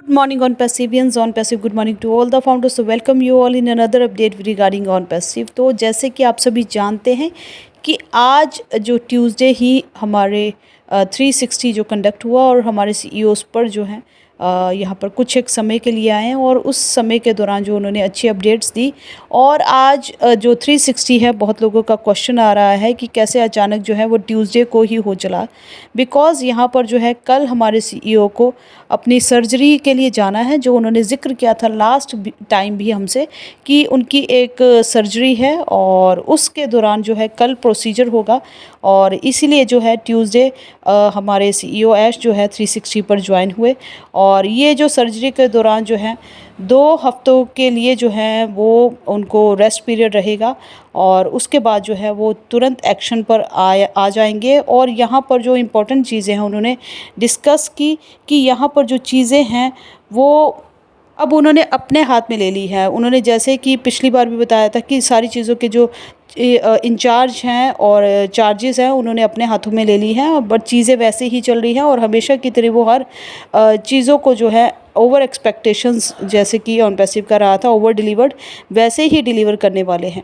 Good morning on Passivians on Passive. Good morning to all the founders. So welcome you all in another update regarding on Passive. तो जैसे कि आप सभी जानते हैं कि आज जो ट्यूसडे ही हमारे 360 जो कंडक्ट हुआ और हमारे सीईओस पर जो हैं यहाँ पर कुछ एक समय के लिए आए हैं और उस समय के दौरान जो उन्होंने अच्छी अपडेट्स दी। और आज जो 360 है, बहुत लोगों का क्वेश्चन आ रहा है कि कैसे अचानक जो है वो ट्यूसडे को ही हो चला। बिकॉज़ यहाँ पर जो है कल हमारे सीईओ को अपनी सर्जरी के लिए जाना है, जो उन्होंने ज़िक्र किया था लास्ट टाइम भी हमसे कि उनकी एक सर्जरी है और उसके दौरान जो है कल प्रोसीजर होगा। और इसीलिए जो है ट्यूसडे हमारे सीईओ ऐश जो है 360 पर ज्वाइन हुए। और ये जो सर्जरी के दौरान जो है 2 हफ्तों के लिए जो है वो उनको रेस्ट पीरियड रहेगा और उसके बाद जो है वो तुरंत एक्शन पर आ जाएंगे। और यहाँ पर जो इम्पोर्टेंट चीज़ें हैं उन्होंने डिस्कस की कि यहाँ पर जो चीज़ें हैं वो अब उन्होंने अपने हाथ में ले ली है। उन्होंने जैसे कि पिछली बार भी बताया था कि सारी चीज़ों के जो इंचार्ज हैं और चार्जेस हैं उन्होंने अपने हाथों में ले ली हैं, बट चीज़ें वैसे ही चल रही हैं और हमेशा की तरह वो हर चीज़ों को जो है ओवर एक्सपेक्टेशंस, जैसे कि ऑन पैसिव का रहा था, ओवर डिलीवर्ड वैसे ही डिलीवर करने वाले हैं।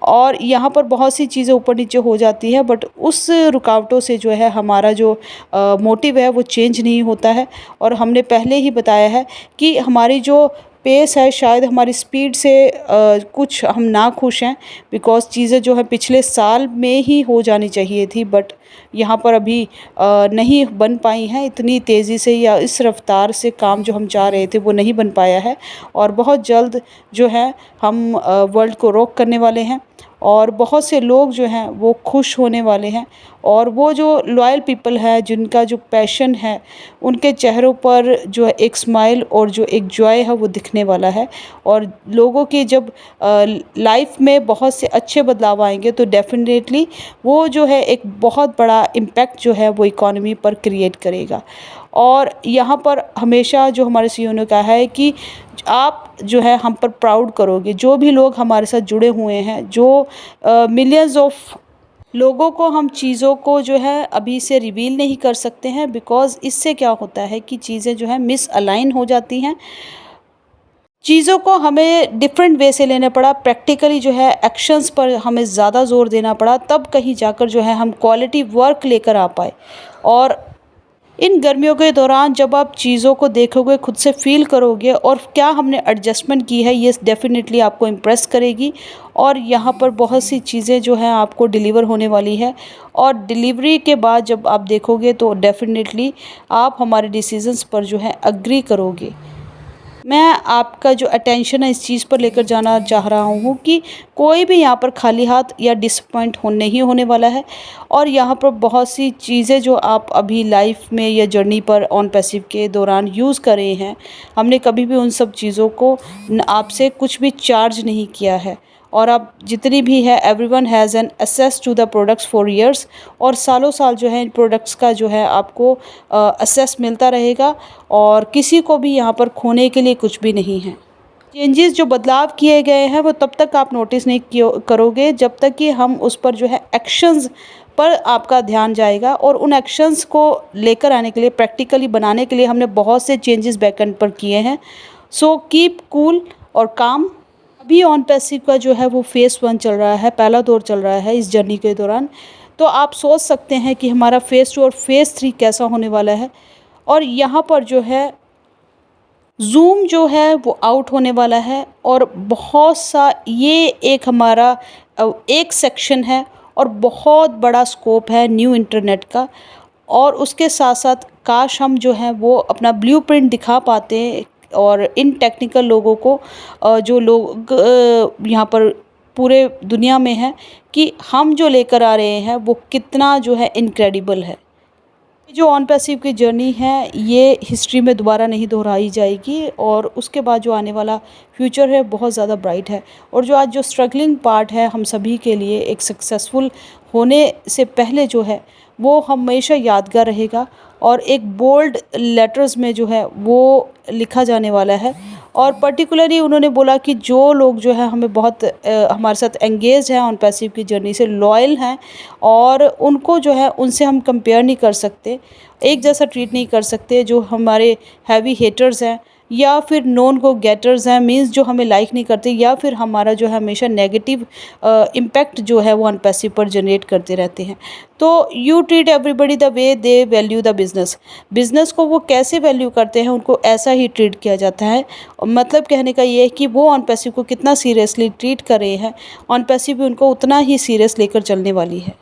और यहाँ पर बहुत सी चीज़ें ऊपर नीचे हो जाती है, बट उस रुकावटों से जो है हमारा जो मोटिव है वो चेंज नहीं होता है। और हमने पहले ही बताया है कि हमारी जो पेस है, शायद हमारी स्पीड से कुछ हम ना खुश हैं, बिकॉज़ चीज़ें जो है पिछले साल में ही हो जानी चाहिए थी, बट यहाँ पर अभी नहीं बन पाई हैं इतनी तेज़ी से, या इस रफ्तार से काम जो हम चाह रहे थे वो नहीं बन पाया है। और बहुत जल्द जो है हम वर्ल्ड को रॉक करने वाले हैं और बहुत से लोग जो हैं वो खुश होने वाले हैं। और वो जो लॉयल पीपल है, जिनका जो पैशन है, उनके चेहरों पर जो एक स्माइल और जो एक जॉय है वो दिखने वाला है। और लोगों की जब लाइफ में बहुत से अच्छे बदलाव आएंगे तो डेफिनेटली वो जो है एक बहुत बड़ा इम्पैक्ट जो है वो इकॉनमी पर क्रिएट करेगा। और यहाँ पर हमेशा जो हमारे सीईओ ने कहा है कि आप जो है हम पर प्राउड करोगे, जो भी लोग हमारे साथ जुड़े हुए हैं, जो मिलियंस ऑफ लोगों को हम चीज़ों को जो है अभी से रिवील नहीं कर सकते हैं, बिकॉज़ इससे क्या होता है कि चीज़ें जो है मिस अलाइन हो जाती हैं। चीज़ों को हमें डिफरेंट वे से लेना पड़ा, प्रैक्टिकली जो है एक्शंस पर हमें ज़्यादा ज़ोर देना पड़ा, तब कहीं जाकर जो है हम क्वालिटी वर्क लेकर आ पाए। और इन गर्मियों के दौरान जब आप चीज़ों को देखोगे, खुद से फील करोगे और क्या हमने एडजस्टमेंट की है, ये डेफिनेटली आपको इम्प्रेस करेगी। और यहाँ पर बहुत सी चीज़ें जो हैं आपको डिलीवर होने वाली है। और डिलीवरी के बाद जब आप देखोगे तो डेफिनेटली आप हमारे डिसीजंस पर जो है अग्री करोगे। मैं आपका जो अटेंशन है इस चीज़ पर लेकर जाना चाह रहा हूँ कि कोई भी यहाँ पर खाली हाथ या डिसअपॉइंट नहीं होने वाला है। और यहाँ पर बहुत सी चीज़ें जो आप अभी लाइफ में या जर्नी पर ऑन पैसिव के दौरान यूज़ कर रहे हैं, हमने कभी भी उन सब चीज़ों को आपसे कुछ भी चार्ज नहीं किया है। और अब जितनी भी है, everyone has an access to the products for years, और सालों साल जो है इन प्रोडक्ट्स का जो है आपको एक्सेस मिलता रहेगा और किसी को भी यहाँ पर खोने के लिए कुछ भी नहीं है। चेंजेस जो बदलाव किए गए हैं वो तब तक आप नोटिस नहीं करोगे जब तक कि हम उस पर जो है एक्शंस पर आपका ध्यान जाएगा। और उन एक्शंस को लेकर आने के लिए, प्रैक्टिकली बनाने के लिए हमने बहुत से चेंजेस बैकएंड पर किए हैं। सो कीप कूल और काम। अभी ऑन पैसिव का जो है वो फेज़ 1 चल रहा है, पहला दौर चल रहा है इस जर्नी के दौरान। तो आप सोच सकते हैं कि हमारा फेज़ 2 और फेज़ 3 कैसा होने वाला है। और यहाँ पर जो है ज़ूम जो है वो आउट होने वाला है और बहुत सा ये एक हमारा एक सेक्शन है और बहुत बड़ा स्कोप है न्यू इंटरनेट का। और उसके साथ साथ काश हम जो है वो अपना ब्लूप्रिंट दिखा पाते और इन टेक्निकल लोगों को, जो लोग यहाँ पर पूरे दुनिया में हैं, कि हम जो लेकर आ रहे हैं वो कितना जो है इनक्रेडिबल है। जो ऑन पैसिव की जर्नी है ये हिस्ट्री में दोबारा नहीं दोहराई जाएगी और उसके बाद जो आने वाला फ्यूचर है बहुत ज़्यादा ब्राइट है। और जो आज जो स्ट्रगलिंग पार्ट है हम सभी के लिए एक सक्सेसफुल होने से पहले जो है वो हमेशा यादगार रहेगा और एक बोल्ड लेटर्स में जो है वो लिखा जाने वाला है। और पर्टिकुलरली उन्होंने बोला कि जो लोग जो है हमें बहुत हमारे साथ एंगेज हैं ऑन पैसिव की जर्नी से, लॉयल हैं, और उनको जो है उनसे हम कंपेयर नहीं कर सकते, एक जैसा ट्रीट नहीं कर सकते। जो हमारे हैवी हेटर्स हैं या फिर नॉन गो गेटर्स हैं, मीन्स जो हमें लाइक नहीं करते, या फिर हमारा जो है हमेशा नेगेटिव इम्पैक्ट जो है वो अनपैसिव पर जनरेट करते रहते हैं। तो you treat everybody the way they value the business. Business को वो कैसे वैल्यू करते हैं उनको ऐसा ही ट्रीट किया जाता है। मतलब कहने का ये है कि वो अनपैसिव को कितना सीरियसली ट्रीट कर रहे हैं, अनपैसिव भी उनको उतना ही सीरियस लेकर चलने वाली है।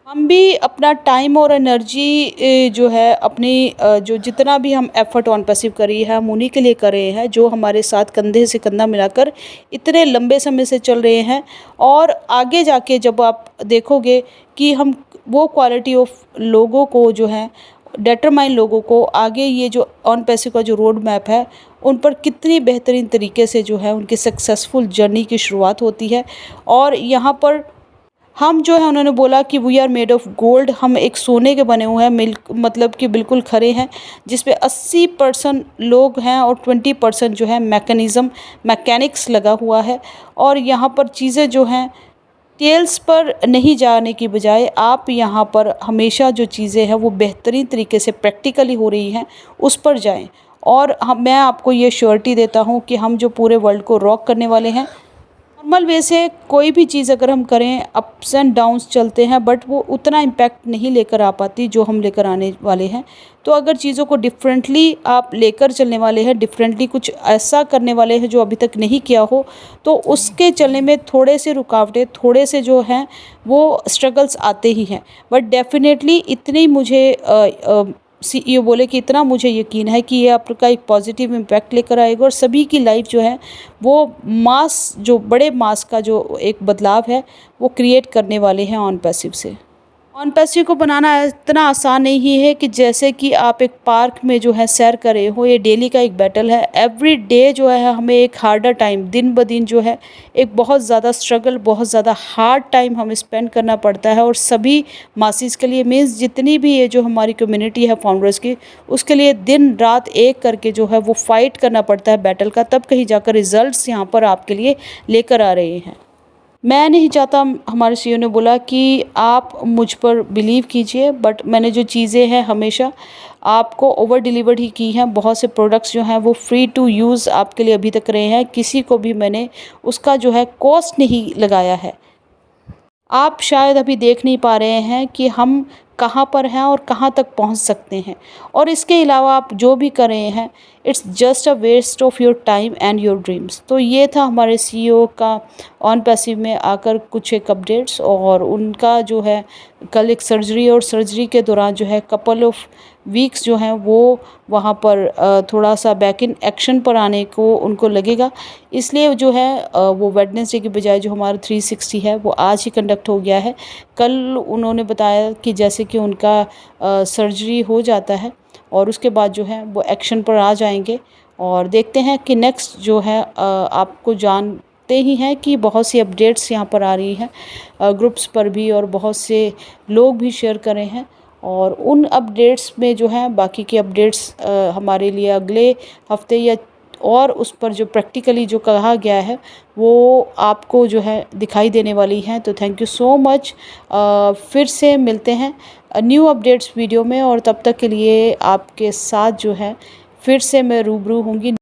हम भी अपना टाइम और एनर्जी जो है अपनी जो जितना भी हम एफ़र्ट ऑन पैसिव करी है हम उन्हीं के लिए कर रहे हैं जो हमारे साथ कंधे से कंधा मिलाकर इतने लंबे समय से चल रहे हैं। और आगे जाके जब आप देखोगे कि हम वो क्वालिटी ऑफ लोगों को जो है डिटरमाइन लोगों को आगे ये जो ऑन पैसिव का जो रोड मैप है उन पर कितनी बेहतरीन तरीके से जो है उनकी सक्सेसफुल जर्नी की शुरुआत होती है। और यहाँ पर हम जो है उन्होंने बोला कि we are made of gold, हम एक सोने के बने हुए हैं, मिल्क मतलब कि बिल्कुल खरे हैं, जिसपे 80% लोग हैं और 20% जो है मैकेनिक्स लगा हुआ है। और यहाँ पर चीज़ें जो हैं टेल्स पर नहीं जाने की बजाय आप यहाँ पर हमेशा जो चीज़ें हैं वो बेहतरीन तरीके से प्रैक्टिकली हो रही हैं उस पर जाएं। और मैं आपको ये श्योरिटी देता हूँ कि हम जो पूरे वर्ल्ड को रॉक करने वाले हैं। नॉर्मल वे से कोई भी चीज़ अगर हम करें अप्स एंड डाउन्स चलते हैं बट वो उतना इम्पैक्ट नहीं लेकर आ पाती जो हम लेकर आने वाले हैं। तो अगर चीज़ों को डिफरेंटली आप लेकर चलने वाले हैं, डिफरेंटली कुछ ऐसा करने वाले हैं जो अभी तक नहीं किया हो, तो उसके चलने में थोड़े से रुकावटें, थोड़े से जो हैं वो स्ट्रगल्स आते ही हैं। बट डेफिनेटली इतनी मुझे सीईओ बोले कि इतना मुझे यकीन है कि ये आपका एक पॉजिटिव इम्पैक्ट लेकर आएगा और सभी की लाइफ जो है वो मास जो बड़े मास का जो एक बदलाव है वो क्रिएट करने वाले हैं ऑन पैसिव से। ऑन पैसिव को बनाना इतना आसान नहीं है कि जैसे कि आप एक पार्क में जो है सैर कर रहे हो, ये डेली का एक बैटल है। एवरी डे जो है हमें एक हार्डर टाइम दिन ब दिन जो है एक बहुत ज़्यादा स्ट्रगल, बहुत ज़्यादा हार्ड टाइम हमें स्पेंड करना पड़ता है। और सभी मासीस के लिए मीन्स जितनी भी ये जो हमारी कम्युनिटी है फाउंडर्स की, उसके लिए दिन रात एक करके जो है वो फाइट करना पड़ता है बैटल का, तब कहीं जाकर रिजल्ट्स यहाँ पर आपके लिए लेकर आ रहे हैं। मैं नहीं चाहता, हमारे सीईओ ने बोला कि आप मुझ पर बिलीव कीजिए, बट मैंने जो चीज़ें हैं हमेशा आपको ओवर डिलीवर्ड ही की हैं। बहुत से प्रोडक्ट्स जो हैं वो फ्री टू यूज़ आपके लिए अभी तक रहे हैं, किसी को भी मैंने उसका जो है कॉस्ट नहीं लगाया है। आप शायद अभी देख नहीं पा रहे हैं कि हम कहाँ पर हैं और कहाँ तक पहुँच सकते हैं। और इसके अलावा आप जो भी कर रहे हैं it's just a waste of your time and your dreams. तो ये था हमारे सीईओ का ऑन पैसिव में आकर कुछ एक अपडेट्स। और उनका जो है कल एक सर्जरी, और सर्जरी के दौरान जो है कपल ऑफ वीक्स जो हैं वो वहाँ पर थोड़ा सा बैक इन एक्शन पर आने को उनको लगेगा। इसलिए जो है वो वेडनेसडे की बजाय जो हमारा 360 है वो आज ही कंडक्ट हो गया है। कल उन्होंने बताया कि जैसे कि उनका सर्जरी हो जाता है और उसके बाद जो है वो एक्शन पर आ जाएंगे। और देखते हैं कि नेक्स्ट जो है आपको जानते ही हैं कि बहुत सी अपडेट्स यहाँ पर आ रही हैं ग्रुप्स पर भी, और बहुत से लोग भी शेयर कर रहे हैं। और उन अपडेट्स में जो है बाकी की अपडेट्स हमारे लिए अगले हफ्ते या और उस पर जो प्रैक्टिकली जो कहा गया है वो आपको जो है दिखाई देने वाली हैं। तो थैंक यू सो मच। फिर से मिलते हैं न्यू अपडेट्स वीडियो में, और तब तक के लिए आपके साथ जो है फिर से मैं रूबरू होंगी।